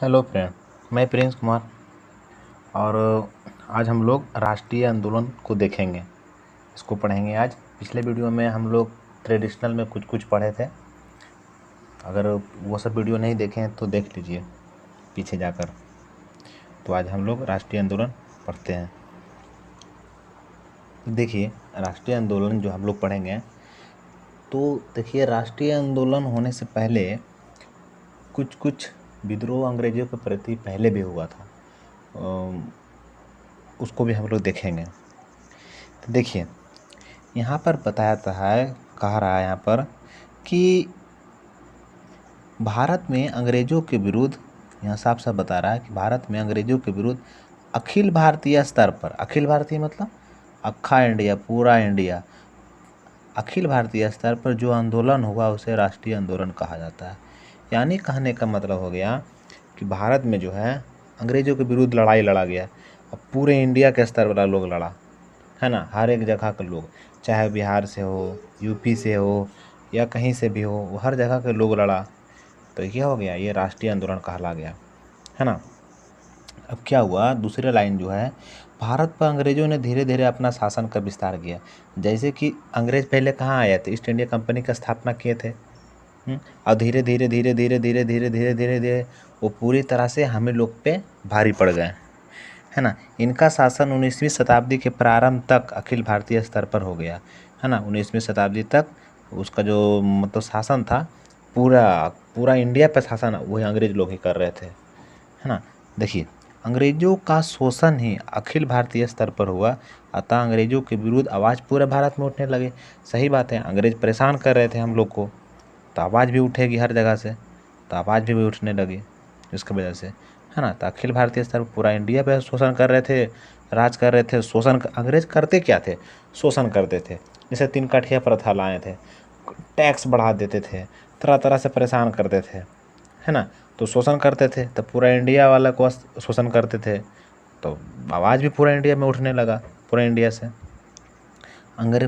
Hello friend, मैं Prince Kumar और आज हम लोग राष्ट्रीय आंदोलन को देखेंगे। इसको पढ़ेंगे आज। पिछले वीडियो में हम लोग ट्रेडिशनल में कुछ कुछ पढ़े थे। अगर वो सब वीडियो नहीं देखे हैं तो देख लीजिए पीछे जाकर। तो आज हम लोग राष्ट्रीय आंदोलन पढ़ते हैं। देखिए, राष्ट्रीय आंदोलन जो हम लोग पढ़ेंगे, तो देखिए राष्ट्रीय आंदोलन होने से पहले कुछ कुछ विद्रोह अंग्रेजों के प्रति पहले भी हुआ था। उसको भी हम लोग देखेंगे। तो देखिए, यहाँ पर बताया है, कह रहा है यहाँ पर कि भारत में अंग्रेज़ों के विरुद्ध, यहाँ साफ साफ बता रहा है कि भारत में अंग्रेज़ों के विरुद्ध अखिल भारतीय स्तर पर, अखिल भारतीय मतलब अक्खा इंडिया, पूरा इंडिया, अखिल भारतीय स्तर पर जो आंदोलन हुआ उसे राष्ट्रीय आंदोलन कहा जाता है। यानी कहने का मतलब हो गया कि भारत में जो है अंग्रेज़ों के विरुद्ध लड़ाई लड़ा गया। अब पूरे इंडिया के स्तर वाला लोग लड़ा है ना, हर एक जगह के लोग, चाहे बिहार से हो, यूपी से हो या कहीं से भी हो, हर जगह के लोग लड़ा। तो ये हो गया, ये राष्ट्रीय आंदोलन कहला गया, है ना। अब क्या हुआ, दूसरे लाइन जो है, भारत पर अंग्रेज़ों ने धीरे धीरे अपना शासन का विस्तार किया। जैसे कि अंग्रेज़ पहले कहाँ आए थे, ईस्ट इंडिया कंपनी का स्थापना किए थे। और धीरे धीरे धीरे धीरे धीरे धीरे धीरे धीरे धीरे वो पूरी तरह से हमें लोग पे भारी पड़ गए, है ना। इनका शासन 19वीं शताब्दी के प्रारंभ तक अखिल भारतीय स्तर पर हो गया, है ना। 19वीं शताब्दी तक उसका जो मतलब शासन था, पूरा इंडिया पे शासन वही अंग्रेज लोग ही कर रहे थे, है ना। देखिए, अंग्रेज़ों का शोषण ही अखिल भारतीय स्तर पर हुआ, अतः अंग्रेज़ों के विरुद्ध आवाज़ पूरे भारत में उठने लगे। सही बात है, अंग्रेज़ परेशान कर रहे थे हम लोग को, तो आवाज़ भी उठेगी हर जगह से, तो आवाज़ भी उठने लगी इसकी वजह से, है ना। तो अखिल भारतीय स्तर पर पूरा इंडिया पे शोषण कर रहे थे, राज कर रहे थे। अंग्रेज करते क्या थे, शोषण करते थे। जैसे 3 काठिया प्रथा लाए थे, टैक्स बढ़ा देते थे, तरह तरह से परेशान करते थे, है ना। तो शोषण करते थे, तो पूरा इंडिया वाला को शोषण करते थे, तो आवाज़ भी पूरा इंडिया में उठने लगा, पूरा इंडिया से।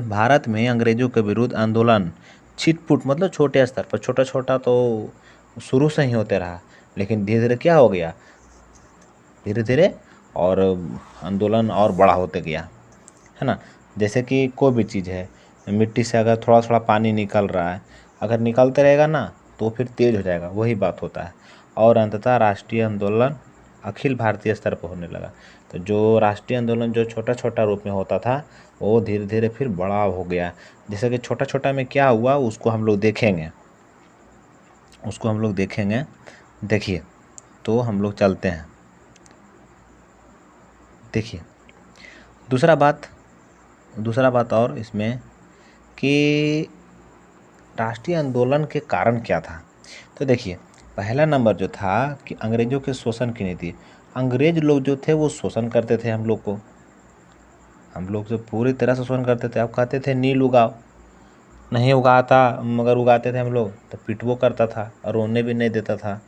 भारत में अंग्रेज़ों के विरुद्ध आंदोलन छिटपुट मतलब छोटे स्तर पर, छोटा छोटा तो शुरू से ही होते रहा, लेकिन धीरे धीरे क्या हो गया, धीरे धीरे और आंदोलन और बड़ा होते गया, है ना। जैसे कि कोई भी चीज़ है, मिट्टी से अगर थोड़ा थोड़ा पानी निकल रहा है, अगर निकलते रहेगा ना तो फिर तेज़ हो जाएगा, वही बात होता है। और अंततः राष्ट्रीय आंदोलन अखिल भारतीय स्तर पर होने लगा। तो जो राष्ट्रीय आंदोलन जो छोटा छोटा रूप में होता था, वो धीरे धीरे फिर बड़ा हो गया। जैसे कि छोटा छोटा में क्या हुआ उसको हम लोग देखेंगे, देखिए, तो हम लोग चलते हैं। देखिए, दूसरा बात और इसमें कि राष्ट्रीय आंदोलन के कारण क्या था। तो देखिए, पहला नंबर जो था कि अंग्रेज़ों के शोषण की नीति। अंग्रेज लोग जो थे वो शोषण करते थे हम लोग को, हम लोग से पूरी तरह से शोषण करते थे। अब कहते थे नील उगाओ, नहीं उगाता, मगर उगाते थे हम लोग तो पिटवो करता था और रोने भी नहीं देता था,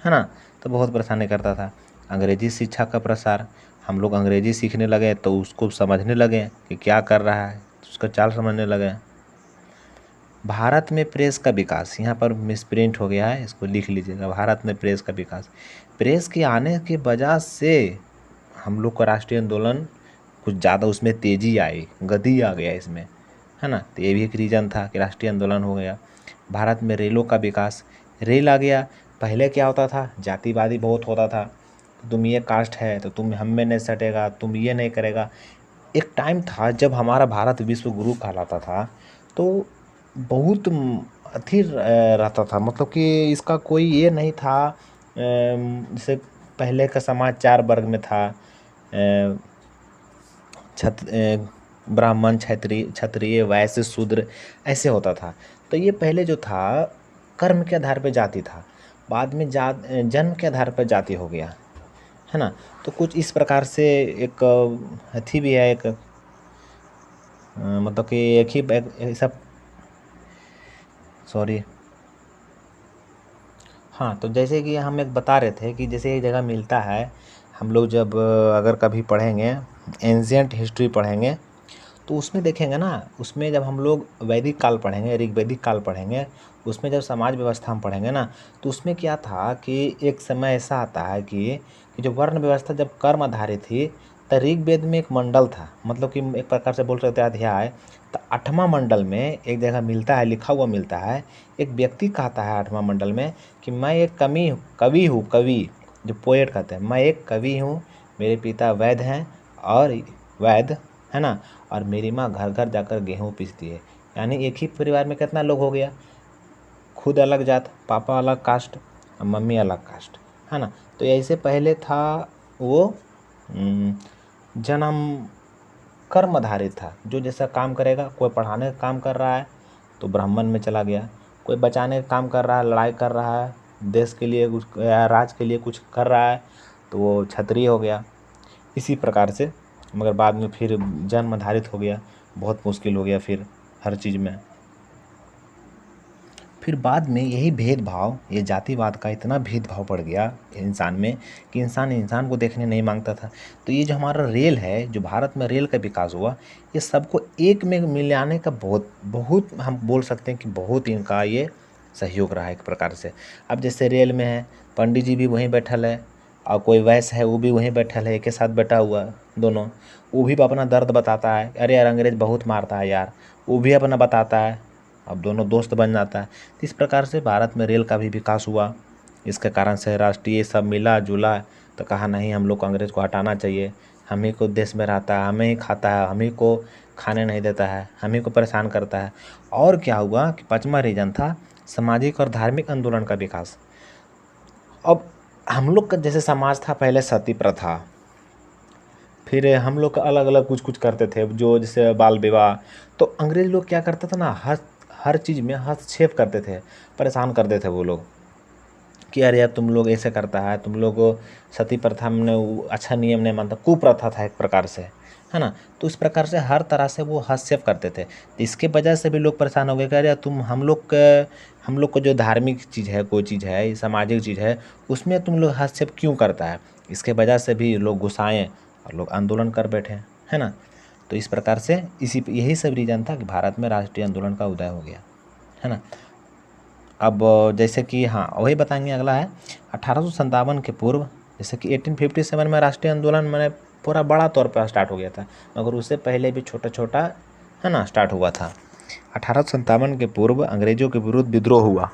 है ना। तो बहुत परेशानी करता था। अंग्रेजी शिक्षा का प्रसार, हम लोग अंग्रेजी सीखने लगे तो उसको समझने लगे कि क्या कर रहा है, उसका चाल समझने लगे। भारत में प्रेस का विकास, यहाँ पर मिसप्रिंट हो गया है, इसको लिख लीजिएगा। भारत में प्रेस का विकास, प्रेस के आने की वजह से हम लोग का राष्ट्रीय आंदोलन कुछ ज़्यादा उसमें तेज़ी आई, गति आ गया इसमें, है ना। तो ये भी एक रीज़न था कि राष्ट्रीय आंदोलन हो गया। भारत में रेलों का विकास, रेल आ गया। पहले क्या होता था, जातिवादी बहुत होता था, तुम ये कास्ट है तो तुम हम में नहीं सटेगा, तुम ये नहीं करेगा। एक टाइम था जब हमारा भारत विश्व गुरु कहलाता था, तो बहुत अथी रहता था, मतलब कि इसका कोई ये नहीं था। जैसे पहले का समाज 4 वर्ग में था, ब्राह्मण, क्षत्रिय, वैश्य, शूद्र, ऐसे होता था। तो ये पहले जो था कर्म के आधार पर जाति था, बाद में जन्म के आधार पर जाति हो गया, है ना। तो कुछ इस प्रकार से एक अथी भी है, एक मतलब कि एक ही सब, सॉरी, हाँ। तो जैसे कि हम एक बता रहे थे कि जैसे एक जगह मिलता है, हम लोग जब अगर कभी पढ़ेंगे, एंशिएंट हिस्ट्री पढ़ेंगे, तो उसमें देखेंगे ना, उसमें जब हम लोग वैदिक काल पढ़ेंगे, ऋग्वैदिक काल पढ़ेंगे, उसमें जब समाज व्यवस्था हम पढ़ेंगे ना, तो उसमें क्या था कि एक समय ऐसा आता है कि जो वर्ण व्यवस्था जब कर्म आधारित थी, तो ऋग्वेद में एक मंडल था, मतलब कि एक प्रकार से बोल सकते हैं अध्याय। तो 8वां मंडल में एक जगह मिलता है, लिखा हुआ मिलता है, एक व्यक्ति कहता है 8वां मंडल में कि मैं एक कवि हूँ, कवि जो पोएट कहते हैं, मैं एक कवि हूँ, मेरे पिता वैद्य हैं और वैद्य है ना, और मेरी माँ घर घर जाकर गेहूँ पीसती है। यानी एक ही परिवार में कितना लोग हो गया, खुद अलग जात, पापा अलग कास्ट और मम्मी अलग कास्ट, है ना। तो ऐसे पहले था वो जन्म कर्म आधारित था, जो जैसा काम करेगा, कोई पढ़ाने का काम कर रहा है तो ब्राह्मण में चला गया, कोई बचाने का काम कर रहा है, लड़ाई कर रहा है, देश के लिए कुछ या राज्य के लिए कुछ कर रहा है तो वो क्षत्रिय हो गया, इसी प्रकार से। मगर बाद में फिर जन्म आधारित हो गया, बहुत मुश्किल हो गया फिर हर चीज़ में। फिर बाद में यही भेदभाव, ये जातिवाद का इतना भेदभाव पड़ गया इंसान में कि इंसान इंसान को देखने नहीं मांगता था। तो ये जो हमारा रेल है, जो भारत में रेल का विकास हुआ, ये सबको एक में मिलाने का बहुत बहुत हम बोल सकते हैं कि बहुत इनका ये सहयोग रहा है एक प्रकार से। अब जैसे रेल में है, पंडित जी भी वहीं बैठल है और कोई वैश्य है वो भी वहीं बैठल है, एक के साथ बैठा हुआ दोनों, वो भी अपना दर्द बताता है, अरे यार अंग्रेज बहुत मारता है यार, वो भी अपना बताता है, अब दोनों दोस्त बन जाता है। तो इस प्रकार से भारत में रेल का भी विकास हुआ। इसके कारण से राष्ट्रीय सब मिला जुला, तो कहा नहीं हम लोग को अंग्रेज़ को हटाना चाहिए, हम ही को देश में रहता है, हमें ही खाता है, हम ही को खाने नहीं देता है, हम ही को परेशान करता है। और क्या हुआ कि 5वां रीजन था सामाजिक और धार्मिक आंदोलन का विकास। अब हम लोग का जैसे समाज था पहले सती प्रथा, फिर हम लोग अलग अलग कुछ कुछ करते थे, जो जैसे बाल विवाह। तो अंग्रेज लोग क्या करते थे ना, हर हर चीज़ में हस्तक्षेप करते थे, परेशान करते थे वो लोग कि अरे यार तुम लोग ऐसे करता है, तुम लोग सती प्रथा में अच्छा नियम नहीं मानता, कुप्रथा था एक प्रकार से, है ना। तो इस प्रकार से हर तरह से वो हस्तक्षेप करते थे। तो इसके वजह से भी लोग परेशान हो गए कि अरे यार तुम हम लोग को जो धार्मिक चीज़ है, कोई चीज़ है, सामाजिक चीज़ है, उसमें तुम लोग हस्तक्षेप क्यों करता है। इसके वजह से भी लोग गुस्साए और लोग आंदोलन कर बैठे, है ना। तो इस प्रकार से यही सब रीज़न था कि भारत में राष्ट्रीय आंदोलन का उदय हो गया, है ना। अब जैसे कि हाँ वही बताएंगे, अगला है 1857 के पूर्व, जैसे कि 1857 में राष्ट्रीय आंदोलन मैंने पूरा बड़ा तौर पर स्टार्ट हो गया था, मगर उससे पहले भी छोटा छोटा, है ना, स्टार्ट हुआ था। 1857 के पूर्व अंग्रेजों के विरुद्ध विद्रोह हुआ।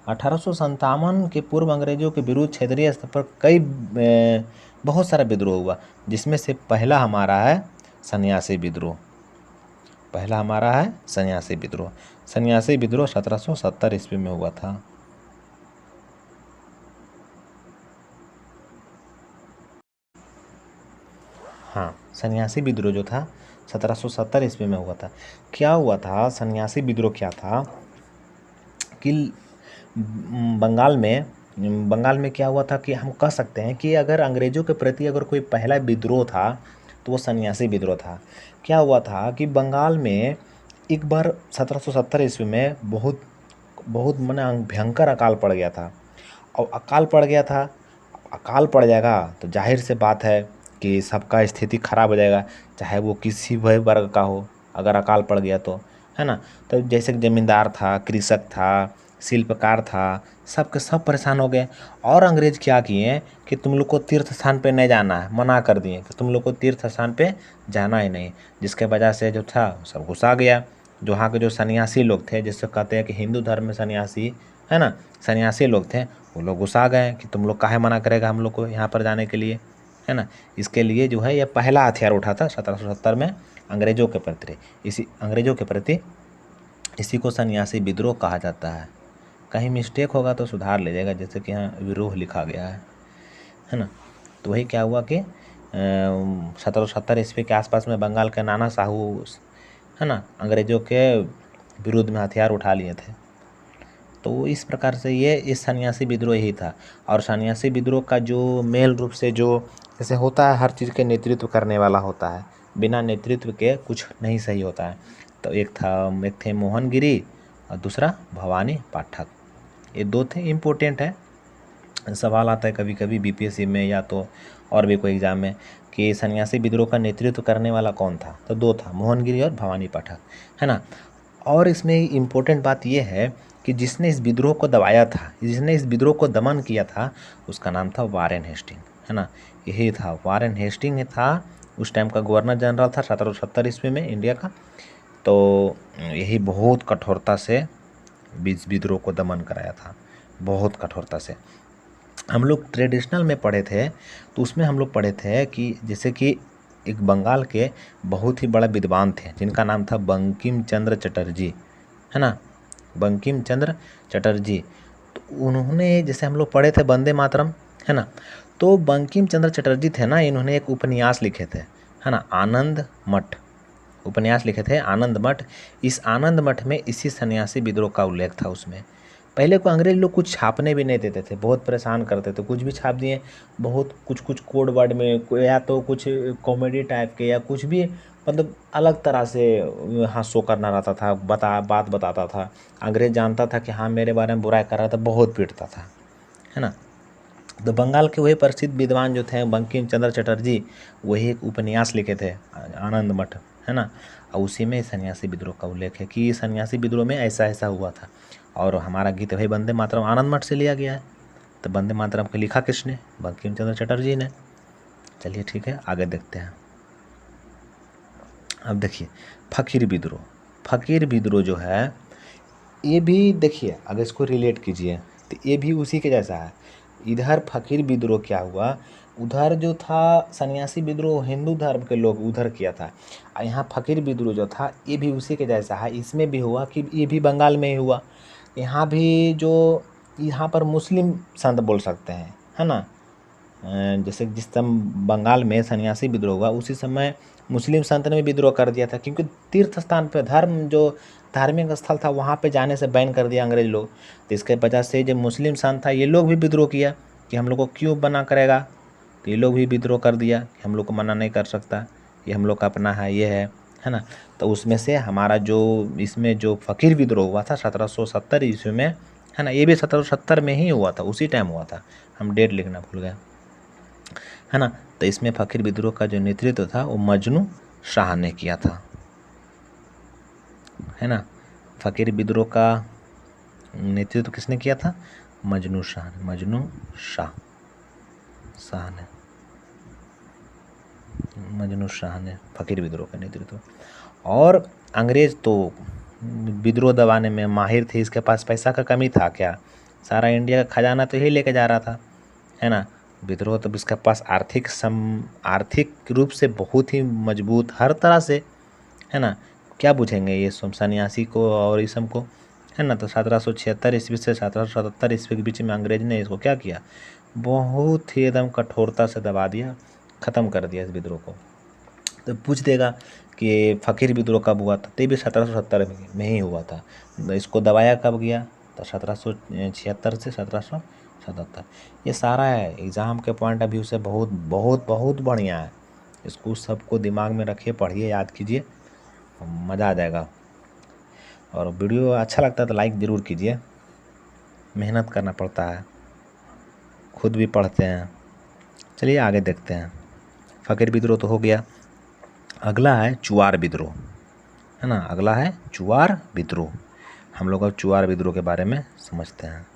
1857 के पूर्व अंग्रेजों के विरुद्ध क्षेत्रीय स्तर पर बहुत सारा विद्रोह हुआ, जिसमें से पहला हमारा है सन्यासी विद्रोह। पहला हमारा है सन्यासी विद्रोह। सन्यासी विद्रोह 1770 ईस्वी में हुआ था। हाँ, सन्यासी विद्रोह जो था 1770 ईस्वी में हुआ था। क्या हुआ था, सन्यासी विद्रोह क्या था कि बंगाल में क्या हुआ था कि हम कह सकते हैं कि अगर अंग्रेज़ों के प्रति अगर कोई पहला विद्रोह था तो वो सन्यासी विद्रोह था। क्या हुआ था कि बंगाल में एक बार 1770 ईस्वी में बहुत बहुत माने भयंकर अकाल पड़ गया था। और अकाल पड़ गया था, अकाल पड़ जाएगा तो जाहिर से बात है कि सबका स्थिति खराब हो जाएगा, चाहे वो किसी भी वर्ग का हो, अगर अकाल पड़ गया तो, है ना। तो जैसे कि ज़मींदार था, कृषक था, शिल्पकार था, सब के सब परेशान हो गए। और अंग्रेज क्या किए कि तुम लोग को तीर्थ स्थान पे नहीं जाना है, मना कर दिए कि तुम लोग को तीर्थ स्थान पे जाना ही नहीं। जिसके वजह से जो था सब गुस्सा गया। जो वहाँ के जो सन्यासी लोग थे, जिससे कहते हैं कि हिंदू धर्म में सन्यासी, है ना, सन्यासी लोग थे, वो लोग गुस्सा गए कि तुम लोग काहे मना करेगा हम लोग को यहाँ पर जाने के लिए, है ना। इसके लिए जो है ये पहला हथियार उठा था 1770 में अंग्रेजों के प्रति। इसी को सन्यासी विद्रोह कहा जाता है। कहीं मिस्टेक होगा तो सुधार लीजिएगा, जैसे कि यहाँ विरोह लिखा गया है ना। तो वही क्या हुआ कि 1770 ईस्वी के आसपास में बंगाल के नाना साहू, है ना, अंग्रेजों के विरुद्ध में हथियार उठा लिए थे। तो इस प्रकार से ये इस सन्यासी विद्रोह ही था। और सन्यासी विद्रोह का जो मेल रूप से जो जैसे होता है, हर चीज़ के नेतृत्व करने वाला होता है, बिना नेतृत्व के कुछ नहीं सही होता है। तो एक थे मोहनगिरी और दूसरा भवानी पाठक, ये दो थे, इम्पोर्टेंट है। सवाल आता है कभी कभी बीपीएससी में या तो और भी कोई एग्जाम में कि सन्यासी विद्रोह का नेतृत्व करने वाला कौन था, तो दो था, मोहनगिरी और भवानी पाठक, है ना। और इसमें इम्पोर्टेंट बात यह है कि जिसने इस विद्रोह को दबाया था, जिसने इस विद्रोह को दमन किया था, उसका नाम था वारेन हेस्टिंग, है ना। यही था, वारेन हेस्टिंग था, उस टाइम का गवर्नर जनरल था 1770 ईस्वी में इंडिया का। तो यही बहुत कठोरता से इस विद्रोह को दमन कराया था, बहुत कठोरता से। हम लोग ट्रेडिशनल में पढ़े थे, तो उसमें हम लोग पढ़े थे कि जैसे कि एक बंगाल के बहुत ही बड़ा विद्वान थे जिनका नाम था बंकिम चंद्र चटर्जी, है ना, बंकिम चंद्र चटर्जी। तो उन्होंने, जैसे हम लोग पढ़े थे वंदे मातरम, है ना, तो बंकिम चंद्र चटर्जी थे ना, इन्होंने एक उपन्यास लिखे थे, है ना, आनंद मठ, उपन्यास लिखे थे आनंद मठ। इस आनंद मठ में इसी सन्यासी विद्रोह का उल्लेख था उसमें। पहले को अंग्रेज लोग कुछ छापने भी नहीं देते थे, बहुत परेशान करते थे, कुछ भी छाप दिए, बहुत कुछ कुछ कोड वर्ड में, या तो कुछ कॉमेडी टाइप के, या कुछ भी मतलब अलग तरह से हाँ शो करना रहता था, बात बताता था। अंग्रेज जानता था कि हाँ मेरे बारे में बुराई कर रहा था, बहुत पीटता था, है ना। तो बंगाल के वही प्रसिद्ध विद्वान जो थे बंकिम चंद्र चटर्जी, वही एक उपन्यास लिखे थे आनंद मठ, है ना। और उसी में सन्यासी विद्रोह का उल्लेख है कि सन्यासी विद्रोह में ऐसा ऐसा हुआ था। और हमारा गीत भाई वंदे मातरम आनंद मठ से लिया गया है। तो वंदे मातरम को लिखा किसने? बंकिम चंद्र चटर्जी ने। चलिए ठीक है, आगे देखते हैं। अब देखिए फकीर विद्रोह, फकीर विद्रोह जो है ये भी देखिए, अगर इसको रिलेट कीजिए तो ये भी उसी के जैसा है। इधर फकीर विद्रोह क्या हुआ, उधर जो था सन्यासी विद्रोह हिंदू धर्म के लोग उधर किया था, और यहाँ फकीर विद्रोह जो था ये भी उसी के जैसा है। इसमें भी हुआ कि ये भी बंगाल में ही हुआ। यहाँ भी जो यहाँ पर मुस्लिम संत बोल सकते हैं, है ना। जैसे जिस समय बंगाल में सन्यासी विद्रोह हुआ उसी समय मुस्लिम संत ने भी विद्रोह कर दिया था, क्योंकि तीर्थ स्थान पे धर्म जो धार्मिक स्थल था वहाँ पे जाने से बैन कर दिया अंग्रेज लोग। तो इसके वजह से जो मुस्लिम संत था ये लोग भी विद्रोह किया कि हम लोग को क्यों मना करेगा। तो ये लोग भी विद्रोह कर दिया कि हम लोग को मना नहीं कर सकता, ये हम लोग का अपना है, ये है ना। तो उसमें से हमारा जो इसमें जो फ़कीर विद्रोह हुआ था 1770 ईस्वी में, है ना, ये भी 1770 में ही हुआ था, उसी टाइम हुआ था, हम डेट लिखना भूल गए, है ना। तो इसमें फ़कीर विद्रोह का जो नेतृत्व था वो मजनू शाह ने किया था, है ना। फ़कीर विद्रोह का नेतृत्व किसने किया था? मजनू शाह ने, मजनू शाह ने, मजनू शाह ने फ़कीर विद्रोह का नेतृत्व। और अंग्रेज़ तो विद्रोह दबाने में माहिर थे, इसके पास पैसा का कमी था क्या? सारा इंडिया का खजाना तो यही लेके जा रहा था, है ना। विद्रोह तो इसके पास आर्थिक रूप से बहुत ही मजबूत, हर तरह से, है ना। क्या पूछेंगे ये सन्यासी को और इसम को, है ना। तो 1776 ईस्वी से 1777 ईस्वी के बीच में अंग्रेज ने इसको क्या किया, बहुत ही एकदम कठोरता से दबा दिया, ख़त्म कर दिया इस विद्रोह को। तो पूछ देगा कि फ़कीर विद्रोह कब हुआ था, तो भी 1770 में ही हुआ था। इसको दबाया कब गया, तो 1776 से 1777। ये सारा है एग्ज़ाम के पॉइंट ऑफ व्यू से बहुत बहुत बहुत बढ़िया है। इसको सबको दिमाग में रखिए, पढ़िए, याद कीजिए, मज़ा आ जाएगा। और वीडियो अच्छा लगता है तो लाइक ज़रूर कीजिए, मेहनत करना पड़ता है, खुद भी पढ़ते हैं। चलिए आगे देखते हैं। फ़कीर विद्रोह तो हो गया, अगला है चुआर विद्रोह, है ना। अगला है चुआर विद्रोह। हम लोग अब चुआर विद्रोह के बारे में समझते हैं।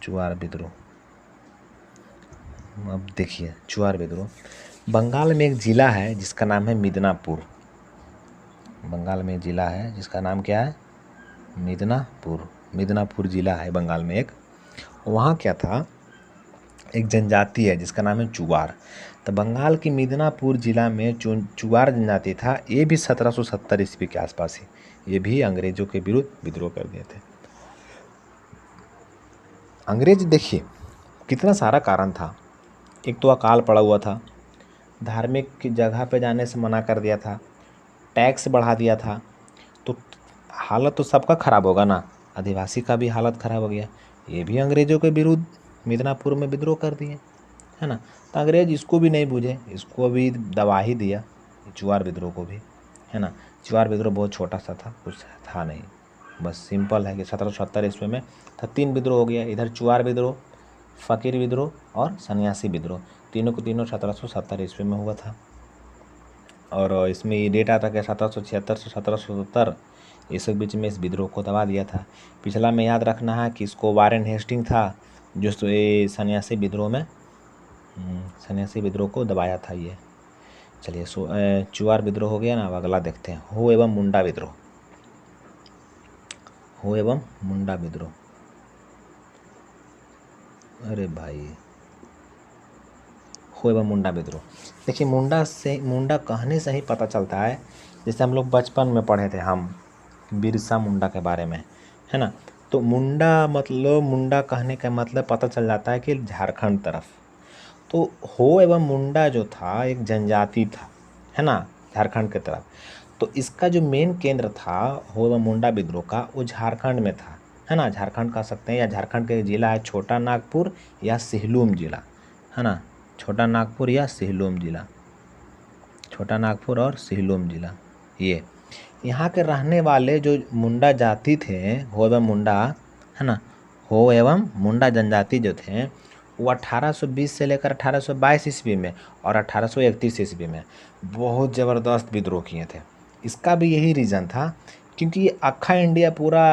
चुआर विद्रोह, अब देखिए चुआर विद्रोह, बंगाल में एक ज़िला है जिसका नाम है मिदनापुर। बंगाल में ज़िला है जिसका नाम क्या है? मिदनापुर। मिदनापुर ज़िला है बंगाल में एक। वहाँ क्या था, एक जनजाति है जिसका नाम है चुआर। तो बंगाल की मिदनापुर ज़िला में चुआर जनजाति था, ये भी 1770 ईस्वी के आसपास ही, ये भी अंग्रेज़ों के विरुद्ध विद्रोह कर दिए थे। अंग्रेज देखिए कितना सारा कारण था। एक तो अकाल पड़ा हुआ था, धार्मिक की जगह पे जाने से मना कर दिया था, टैक्स बढ़ा दिया था, तो हालत तो सबका ख़राब होगा ना, आदिवासी का भी हालत ख़राब हो गया। ये भी अंग्रेज़ों के विरुद्ध मिदनापुर में विद्रोह कर दिए, है ना। तो अंग्रेज इसको भी नहीं बूझे, इसको भी दबा ही दिया, चुआर विद्रोह को भी, है ना। चुआर विद्रोह बहुत छोटा सा था, कुछ था नहीं। बस सिंपल है कि 1770 ईस्वी में था। 3 विद्रोह हो गया, इधर चुआर विद्रोह, फ़कीर विद्रोह और सन्यासी विद्रोह, तीनों को तीनों 1770 ईस्वी में हुआ था। और इसमें ये डेट आता है कि 1776 से 1770 इस बीच में इस विद्रोह को दबा दिया था। पिछला में याद रखना है कि इसको वारेन हेस्टिंग था जो ये सन्यासी विद्रोह में सन्यासी विद्रोह को दबाया था ये। चलिए चुआर विद्रोह हो गया ना। अब अगला देखते हैं, हो एवं मुंडा विद्रोह। हो एवं मुंडा विद्रोह, अरे भाई, हो एवं मुंडा विद्रोह। देखिए मुंडा कहने से ही पता चलता है, जैसे हम लोग बचपन में पढ़े थे हम बिरसा मुंडा के बारे में, है ना। तो मुंडा कहने का मतलब पता चल जाता है कि झारखंड तरफ। तो हो एवं मुंडा जो था एक जनजाति था, है ना, झारखंड के तरफ। तो इसका जो मेन केंद्र था हो एवं मुंडा विद्रोह का, वो झारखंड में था, है ना। झारखंड कह सकते हैं, या झारखंड के जिला है छोटा नागपुर या सिहलूम जिला, है ना। छोटा नागपुर या सिहलूम जिला, छोटा नागपुर और सिहलूम जिला। ये यहाँ के रहने वाले जो मुंडा जाति थे, हो एवं मुंडा, है ना, हो एवं मुंडा जनजाति जो थे, वो 1820 से लेकर 1822 ईस्वी में और 1831 ईस्वी में बहुत ज़बरदस्त विद्रोह किए थे। इसका भी यही रीज़न था क्योंकि ये अक्खा इंडिया पूरा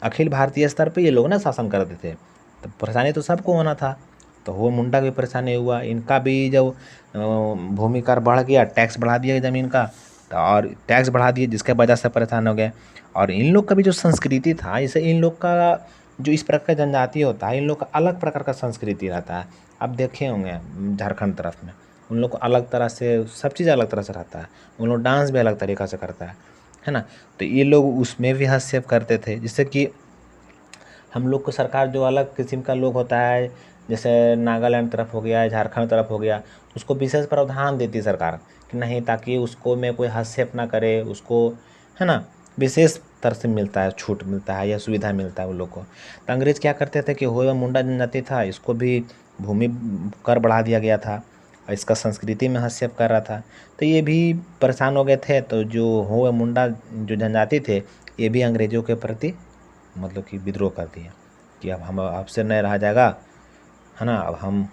अखिल भारतीय स्तर पे ये लोग ना शासन करते थे, तो परेशानी तो सबको होना था। तो वो मुंडा की परेशानी हुआ, इनका भी जब भूमि कर बढ़ गया, टैक्स बढ़ा दिया ज़मीन का, तो और टैक्स बढ़ा दिए जिसके वजह से परेशान हो गए। और इन लोग का भी जो संस्कृति था, जैसे इन लोग का जो इस प्रकार का जनजाति होता है, इन लोग का अलग प्रकार का संस्कृति रहता है। आप देखे होंगे झारखंड तरफ में उन लोग को अलग तरह से सब चीज़ अलग तरह से रहता है, उन लोग डांस भी अलग तरीक़ा से करता है ना। तो ये लोग उसमें भी हस्तक्षेप करते थे, जिससे कि हम लोग को सरकार जो अलग किस्म का लोग होता है, जैसे नागालैंड तरफ हो गया, झारखंड तरफ हो गया, उसको विशेष प्रावधान देती सरकार कि नहीं, ताकि उसको में कोई हस्तक्षेप ना करे, उसको, है ना, विशेष तरह से मिलता है, छूट मिलता है या सुविधा मिलता है उन लोग को। तो अंग्रेज़ क्या करते थे कि हो एवं मुंडा जनजाति था, इसको भी भूमि कर बढ़ा दिया गया था और इसका संस्कृति में हस्तक्षेप कर रहा था। तो ये भी परेशान हो गए थे। तो जो हो एवं मुंडा जो जनजाति थे, ये भी अंग्रेज़ों के प्रति मतलब कि विद्रोह कर दिए कि अब हम आपसे नहीं रहा जाएगा, है ना, अब हम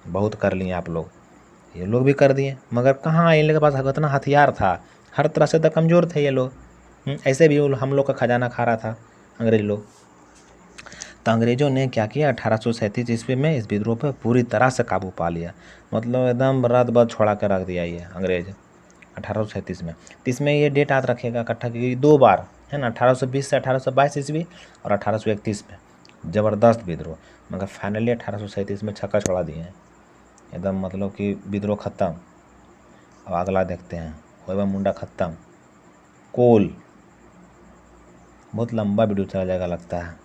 बहुत कर लिए आप लोग। ये लोग भी कर दिए, मगर कहाँ इन लोग के पास इतना हथियार था, हर तरह से तो कमज़ोर थे ये लोग। ऐसे भी हम लोग का खजाना खा रहा था अंग्रेज लोग। तो अंग्रेज़ों ने क्या किया, 1837 ईस्वी में इस विद्रोह पर पूरी तरह से काबू पा लिया, मतलब एकदम रात भर छोड़ा कर रख दिया ये अंग्रेज़ 1837 में। तो इसमें ये डेट याद रखिएगा इकट्ठा की 2 बार, है ना, 1820 से 1822 ईस्वी और 1831 में ज़बरदस्त विद्रोह, मगर फाइनली 1837 में छक्का छोड़ा दिए हैं एकदम, मतलब कि विद्रोह ख़त्म। अब अगला देखते हैं, हो एवं मुंडा ख़त्म। कोल, बहुत लंबा वीडियो चला जाएगा लगता है।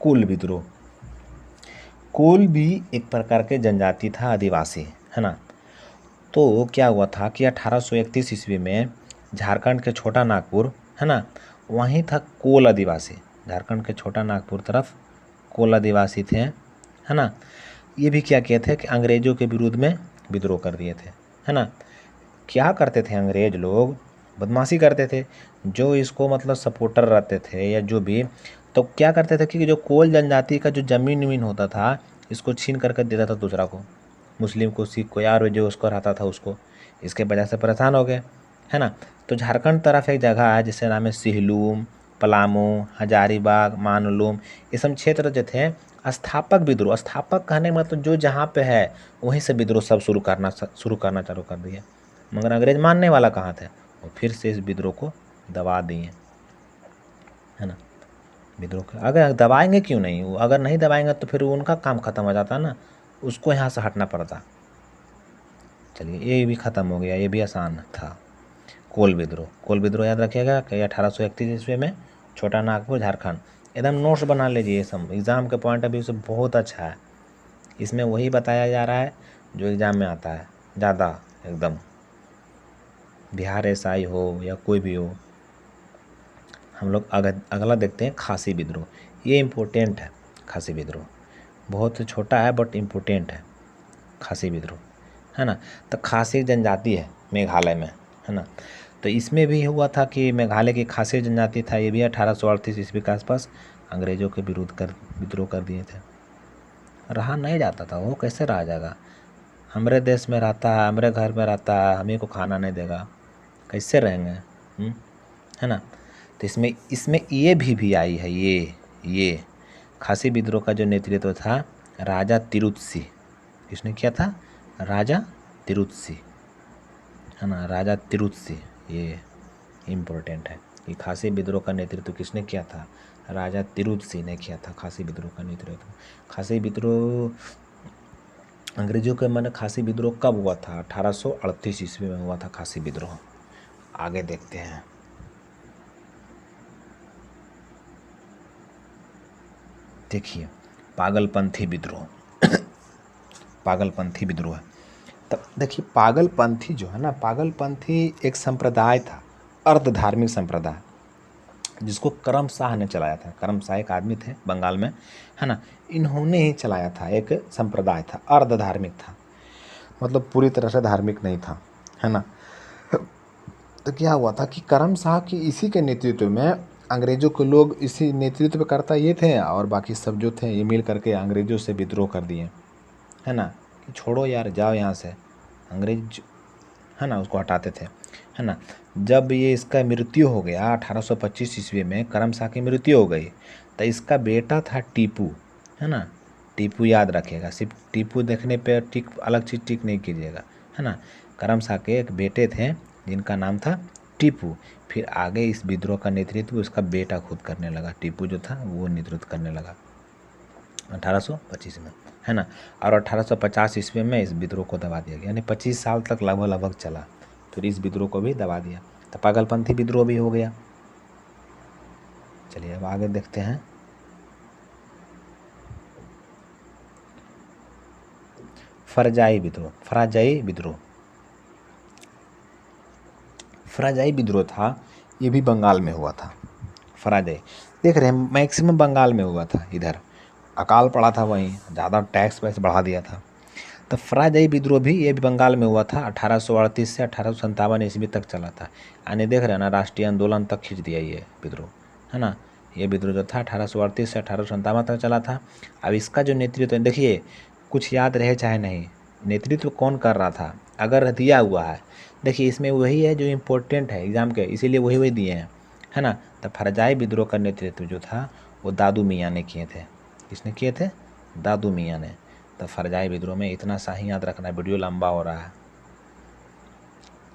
कोल विद्रोह, कोल भी एक प्रकार के जनजाति था, आदिवासी, है ना। तो क्या हुआ था कि 1831 ईस्वी में झारखंड के छोटा नागपुर, है ना, वहीं था कोल आदिवासी। झारखंड के छोटा नागपुर तरफ कोल आदिवासी थे, है ना। ये भी क्या किए थे कि अंग्रेज़ों के विरुद्ध में विद्रोह कर दिए थे, है ना। क्या करते थे अंग्रेज लोग, बदमाशी करते थे। जो इसको मतलब सपोर्टर रहते थे या जो भी, तो क्या करते थे कि जो कोल जनजाति का जो ज़मीन वमीन होता था, इसको छीन करके देता था दूसरा को, मुस्लिम को, सिख को, यार जो उसको रहता था उसको। इसके वजह से परेशान हो गए, है ना। तो झारखंड तरफ एक जगह है जिसका नाम है सिहलूम, पलामू, हजारीबाग, मानलूम, ये सब क्षेत्र जो थे स्थापक विद्रोह, स्थापक कहने का मतलब जो जहाँ पे है वहीं से विद्रोह सब शुरू करना चालू कर दिए। मगर अंग्रेज मानने वाला कहाँ थे, वो फिर से इस विद्रोह को दबा दिए, है ना। विद्रोह को अगर दबाएंगे क्यों नहीं, वो अगर नहीं दबाएंगे तो फिर उनका काम ख़त्म हो जाता ना, उसको यहाँ से हटना पड़ता। चलिए ये भी ख़त्म हो गया, ये भी आसान था। कोल विद्रोह, कोल विद्रोह याद रखिएगा कि 1831 ईस्वी में छोटा नागपुर, झारखंड। एकदम नोट्स बना लीजिए, ये सब एग्ज़ाम के पॉइंट ऑफ व्यू से बहुत अच्छा है। इसमें वही बताया जा रहा है जो एग्ज़ाम में आता है ज़्यादा एकदम, बिहार एसआई हो या कोई भी हो। हम लोग अगला देखते हैं खासी विद्रोह। ये इम्पोर्टेंट है, खासी विद्रोह बहुत छोटा है बट इम्पोर्टेंट है, खासी विद्रोह, है ना। तो खासी जनजाति है मेघालय में, है ना। तो इसमें भी हुआ था कि मेघालय की खासी जनजाति था, ये भी 1838 ईस्वी के आसपास अंग्रेजों के विद्रोह कर दिए थे। रहा नहीं जाता था, वो कैसे रहा जाएगा? हमारे देश में रहता है, हमारे घर में रहता है, हमें को खाना नहीं देगा, कैसे रहेंगे? है ना। तो इसमें इसमें ये भी आई है, ये खासी विद्रोह का जो नेतृत्व था राजा तिरुत्सी। किसने किया था? राजा तिरुत्सी, है ना, राजा तिरुत्सी। ये इम्पोर्टेंट है कि खासी विद्रोह का नेतृत्व किसने किया था? राजा तिरुत्सी ने किया था खासी विद्रोह का नेतृत्व। खासी विद्रोह अंग्रेजों के मन खासी विद्रोह कब हुआ था? 1838 ईस्वी में हुआ था खासी विद्रोह। आगे देखते हैं। देखिए पागलपंथी विद्रोह पागलपंथी विद्रोह। तब देखिए पागलपंथी जो है ना, पागलपंथी एक संप्रदाय था, अर्ध धार्मिक संप्रदाय, जिसको करम शाह ने चलाया था। करम शाह एक आदमी थे बंगाल में, है ना, इन्होंने ही चलाया था। एक संप्रदाय था, अर्ध धार्मिक था, मतलब पूरी तरह से धार्मिक नहीं था, है ना। तो क्या हुआ था कि करम शाह की इसी के नेतृत्व में अंग्रेजों के लोग इसी नेतृत्व करता ये थे, और बाकी सब जो थे ये मिल करके अंग्रेजों से विद्रोह कर दिए, है ना, कि छोड़ो यार, जाओ यहाँ से, अंग्रेज, है ना, उसको हटाते थे, है ना। जब ये इसका मृत्यु हो गया 1825 ईस्वी में, करम शाह की मृत्यु हो गई, तो इसका बेटा था टीपू, है ना। टीपू याद रखिएगा, सिर्फ टीपू देखने पे टिक अलग चीज़ टिक नहीं कीजिएगा, है ना। करम शाह के एक बेटे थे जिनका नाम था टीपू। फिर आगे इस विद्रोह का नेतृत्व उसका बेटा खुद करने लगा। टीपू जो था वो नेतृत्व करने लगा 1825 में, है ना। और 1850 ईस्वी में इस विद्रोह को दबा दिया गया, यानी 25 साल तक लगभग चला, फिर इस विद्रोह को भी दबा दिया। तो पागलपंथी विद्रोह भी हो गया। चलिए अब आगे देखते हैं। फरजाई विद्रोह। फराजाई विद्रोह था, ये भी बंगाल में हुआ था। फराजाई देख रहे हैं, मैक्सिमम बंगाल में हुआ था। इधर अकाल पड़ा था, वहीं ज़्यादा टैक्स वैक्स बढ़ा दिया था। तो फराजाई विद्रोह भी ये भी बंगाल में हुआ था। 1838 से 1857 ईस्वी तक चला था, यानी देख रहे हैं ना, राष्ट्रीय आंदोलन तक खींच दिया ये विद्रोह, है ना। ये विद्रोह जो था 1838 से 1857 तक चला था। अब इसका जो नेतृत्व देखिए, कुछ याद रहे चाहे नहीं, नेतृत्व कौन कर रहा था अगर दिया हुआ है, देखिए इसमें वही है जो इम्पोर्टेंट है एग्ज़ाम के, इसीलिए वही दिए हैं, है ना। तो फरजाई विद्रोह का नेतृत्व जो था वो दादू मियाँ ने किए थे। किसने किए थे? दादू मियाँ ने। तो फरजाई विद्रोह में इतना सा ही याद रखना, वीडियो लंबा हो रहा है,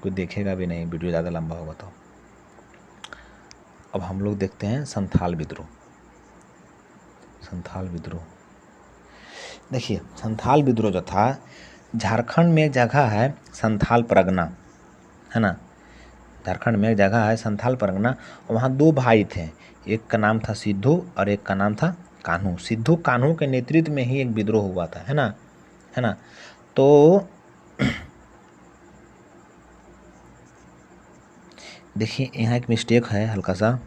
कोई देखेगा भी नहीं वीडियो ज़्यादा लंबा होगा तो। अब हम लोग देखते हैं संथाल विद्रोह। संथाल विद्रोह देखिए, संथाल विद्रोह जो था, झारखंड में एक जगह है संथाल परगना, है ना। झारखंड में एक जगह है संथाल परगना, वहाँ दो भाई थे, एक का नाम था सिद्धू और एक का नाम था कान्हू। सिद्धू कान्हू के नेतृत्व में ही एक विद्रोह हुआ था, है ना, है ना। तो देखिए यहाँ एक मिस्टेक है हल्का सा,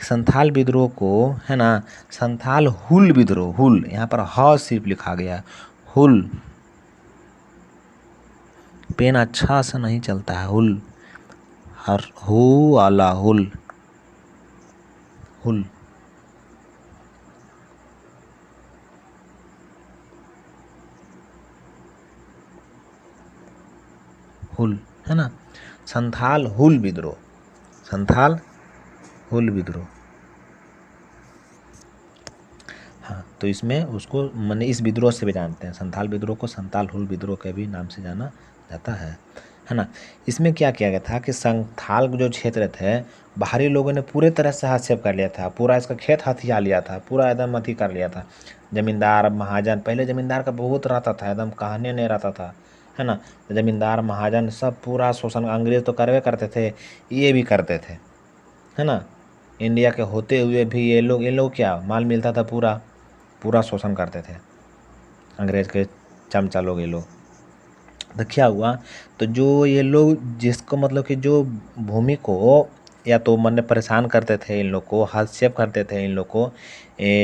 संथाल विद्रोह को, है ना, संथाल हुल विद्रोह, हुल यहाँ पर ह सिर्फ लिखा गया, हुल, पेन अच्छा से नहीं चलता है, हुल, हर हु वाला हुल, हुल, हुल, है ना। संथाल हुल विद्रोह, संथाल हुल विद्रोह, हाँ। तो इसमें उसको मैंने इस विद्रोह से भी जानते हैं, संथाल विद्रोह को संथाल हुल विद्रोह के भी नाम से जाना जाता है ना। इसमें क्या किया गया था कि संथाल जो क्षेत्र थे, बाहरी लोगों ने पूरे तरह से हस्तक्षेप कर लिया था, पूरा इसका खेत हथिया लिया था, पूरा एकदम अथी कर लिया था। जमींदार महाजन, पहले जमींदार का बहुत रहता था, एकदम कहने नहीं रहता था, है ना। तो जमींदार महाजन सब पूरा शोषण, अंग्रेज तो करवे करते थे, ये भी करते थे, है ना। इंडिया के होते हुए भी ये लोग क्या माल मिलता था, पूरा शोषण करते थे अंग्रेज के चमचा लोग, ये लोग। तो क्या हुआ, तो जो ये लोग जिसको मतलब कि जो भूमि को या तो मन परेशान करते थे, इन लोग को हस्तक्षेप करते थे, इन लोग को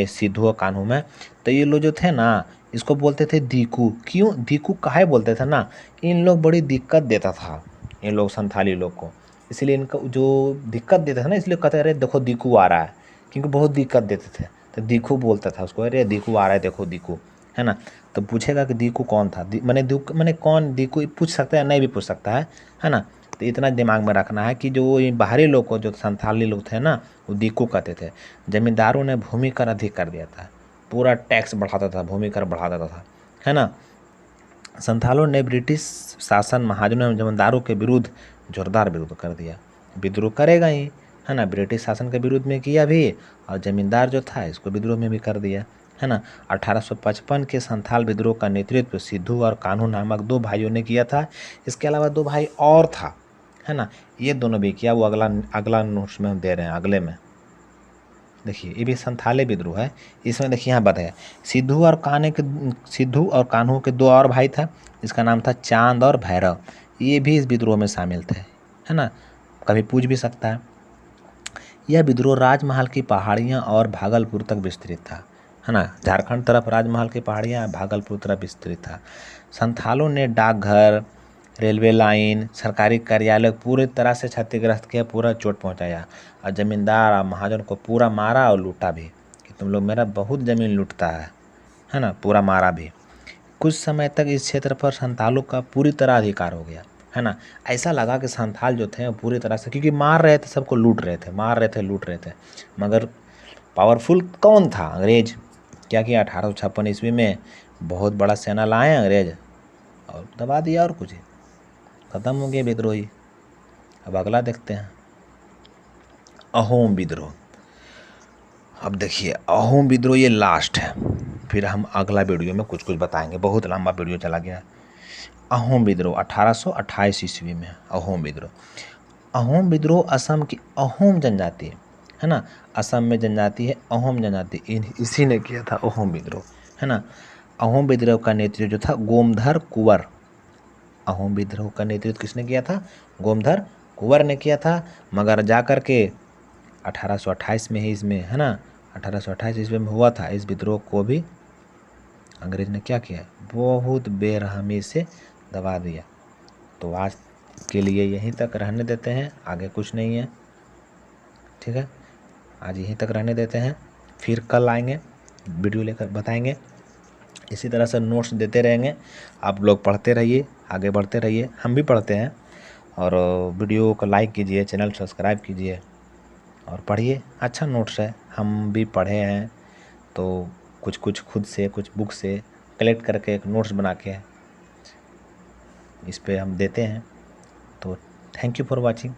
सिद्धू और कान्हू में, तो ये लोग जो थे ना, इसको बोलते थे दीकू। क्यों दीकू काहे बोलते थे ना, इन लोग बड़ी दिक्कत देता था, इन लोग संथाली लोग को। इसलिए इनका जो दिक्कत देते थे ना, इसलिए कहते अरे देखो दीकू आ रहा है, क्योंकि बहुत दिक्कत देते थे तो दीकू बोलता था उसको, अरे दीकू आ रहा है देखो दीकू, है ना। तो पूछेगा कि दीकू कौन था, मैंने कौन दीकू पूछ सकता है, नहीं भी पूछ सकता है ना। तो इतना दिमाग में रखना है कि जो ये बाहरी लोग को, जो संथाली लोग थे ना, वो दीकू कहते थे। जमींदारों ने भूमि कर अधिक कर दिया था, पूरा टैक्स बढ़ाता था, भूमि कर बढ़ा देता था, है ना। संथालों ने ब्रिटिश शासन, महाजनों एवं जमींदारों के विरुद्ध जोरदार विरोध कर दिया। विद्रोह करेगा ही, है ना, ब्रिटिश शासन के विरुद्ध में किया भी, और जमींदार जो था इसको विद्रोह में भी कर दिया, है ना। 1855 के संथाल विद्रोह का नेतृत्व सिद्धू और कान्हू नामक दो भाइयों ने किया था। इसके अलावा दो भाई और था, है ना, ये दोनों भी किया। वो अगला नोट्स में हम दे रहे हैं, अगले में देखिए, ये भी संथाली विद्रोह है। इसमें देखिए यहाँ बताया, सिद्धू और कान्हू के दो और भाई था, इसका नाम था चांद और भैरव। ये भी इस विद्रोह में शामिल थे, है ना, कभी पूछ भी सकता है। यह विद्रोह राजमहल की पहाड़ियाँ और भागलपुर तक विस्तृत था, है ना। झारखंड तरफ राजमहल की पहाड़ियाँ, भागलपुर तरफ विस्तृत था। संथालों ने डाकघर, रेलवे लाइन, सरकारी कार्यालय पूरी तरह से क्षतिग्रस्त किया, पूरा चोट पहुंचाया, और जमींदार और महाजन को पूरा मारा और लूटा भी, कि तुम लोग मेरा बहुत ज़मीन लूटता है ना, पूरा मारा भी। कुछ समय तक इस क्षेत्र पर संथालों का पूरी तरह अधिकार हो गया, है ना। ऐसा लगा कि संथाल जो थे पूरी तरह से, क्योंकि मार रहे थे, सबको लूट रहे थे, मार रहे थे, लूट रहे थे, मगर पावरफुल कौन था? अंग्रेज। क्या किया 1856 ईस्वी में? बहुत बड़ा सेना लाए अंग्रेज और दबा दिया, और कुछ खत्म हो गए विद्रोही। अब अगला देखते हैं, अहोम विद्रोह। अब देखिए अहोम विद्रोह ये लास्ट है, फिर हम अगला वीडियो में कुछ बताएंगे, बहुत लंबा वीडियो चला गया। अहोम विद्रोह 1828 ईस्वी में अहोम विद्रोह। अहोम विद्रोह असम की अहोम जनजाति है ना, असम में जनजाति है अहोम जनजाति, इसी ने किया था अहोम विद्रोह, है ना। अहोम विद्रोह का नेतृत्व जो था गोमधर कुंवर। अहोम विद्रोह का नेतृत्व किसने किया था? गोमधर कुंवर ने किया था। मगर जा कर के 1828 में ही इसमें, है ना, 1828 ईस्वी में हुआ था। इस विद्रोह को भी अंग्रेज ने क्या किया? बहुत बेरहमी से दबा दिया। तो आज के लिए यहीं तक रहने देते हैं, आगे कुछ नहीं है, ठीक है। आज यहीं तक रहने देते हैं, फिर कल आएंगे वीडियो लेकर बताएंगे। इसी तरह से नोट्स देते रहेंगे, आप लोग पढ़ते रहिए, आगे बढ़ते रहिए, हम भी पढ़ते हैं। और वीडियो को लाइक कीजिए, चैनल सब्सक्राइब कीजिए और पढ़िए, अच्छा नोट्स है, हम भी पढ़े हैं। तो कुछ कुछ खुद से, कुछ बुक से कलेक्ट करके एक नोट्स बना के इस पे हम देते हैं। तो थैंक यू फॉर वॉचिंग।